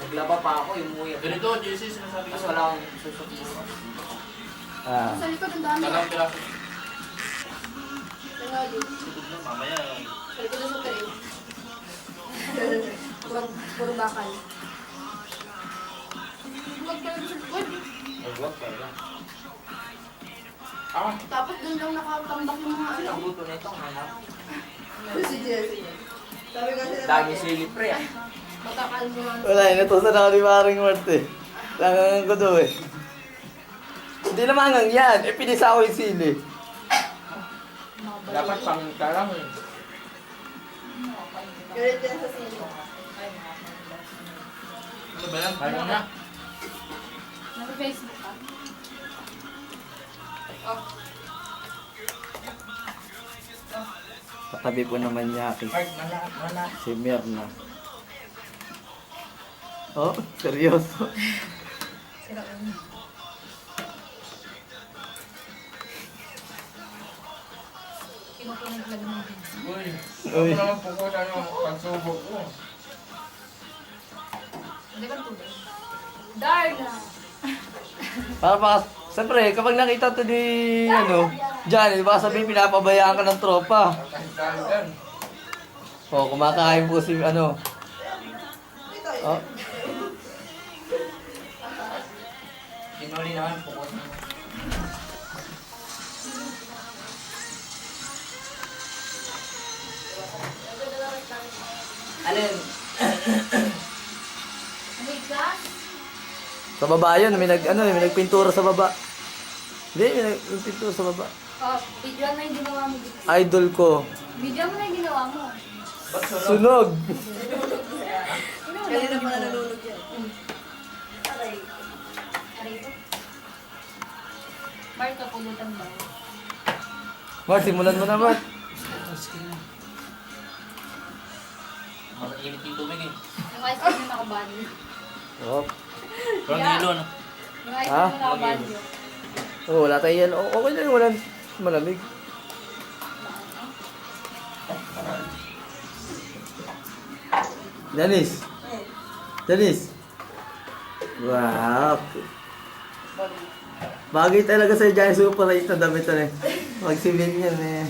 Naglaba pa ako, yung muya. Ganito, JC, sinasabi ko. Mas wala akong susubukan. Sa likod ang dami. Talang piraso. Tangali. Tutog na, mamaya. Sa likod ang sukarin. Puro bakal. Huwag ka lang sa likod. Nagwag pa lang. Tapos dun lang nakatambak yung mga ano. Ang luto na ito, anak. Si Jesse. Sabi kasi Dami sili pre ah. matakal mo lang. Wala, inutusan ako ni Maring Mart eh. Langangan ko doon eh. Hindi naman hanggang yan. Eh, pinisa ko yung sili. Dapat pang tarang eh. Galit yan sa sino. Ano ba yan? Kaya na. Naka-Facebook ka? Katabi po naman niya Mark, mana. si Mirna. Oh, seryoso. Kinukunan lang ng video. Uy, Uy. ako naman pukunan yung pagsubok ko. Hindi ka tubig. Darna! Para baka, siyempre, kapag nakita to ni, Johnny, baka sabihin pinapabayaan ka ng tropa. Kahit tayo dyan. Oh, kumakain po si, Oh, Pinuli naman, pukot naman. Alin? May gas? sa baba yun, may nagpintura sa baba. Hindi, may nagpintura sa baba. Oh, video na yung ginawa mo dito. Idol ko. Video mo na yung ginawa mo. Ba't sunog? Sunog. Kanina pa nalulog yan. Aray. Aray ito. Mark, kapulutan ba? Mart, simulan mo na, Mart. Mainit yung tubig eh. Yung ice cream na nakabali. Oh, Parang hilo, no? Yung ice Ha? cream na nakabali. oh wala tayong yan. Oh, okay na yun, wala malamig. Dennis. Dennis. Wow. Bagay talaga sa Giant Super Light na damit na eh. Mag-civil yan eh.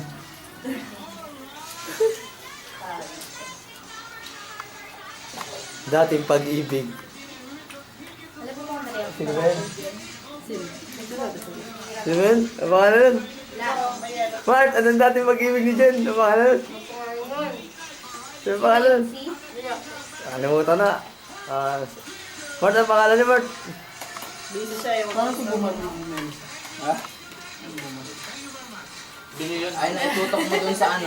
Dating pag-ibig. Alam mo mga Maria? Sino ba yan? Sino ba yan? Ang pangalan nun? Mart, anong dating pag-ibig ni Jen? Ang pangalan nun? Sino ang pangalan nun? Kalimutan na. Mart, ang pangalan ni Mart? Bili yun. Ay, naitutok mo dun sa ano.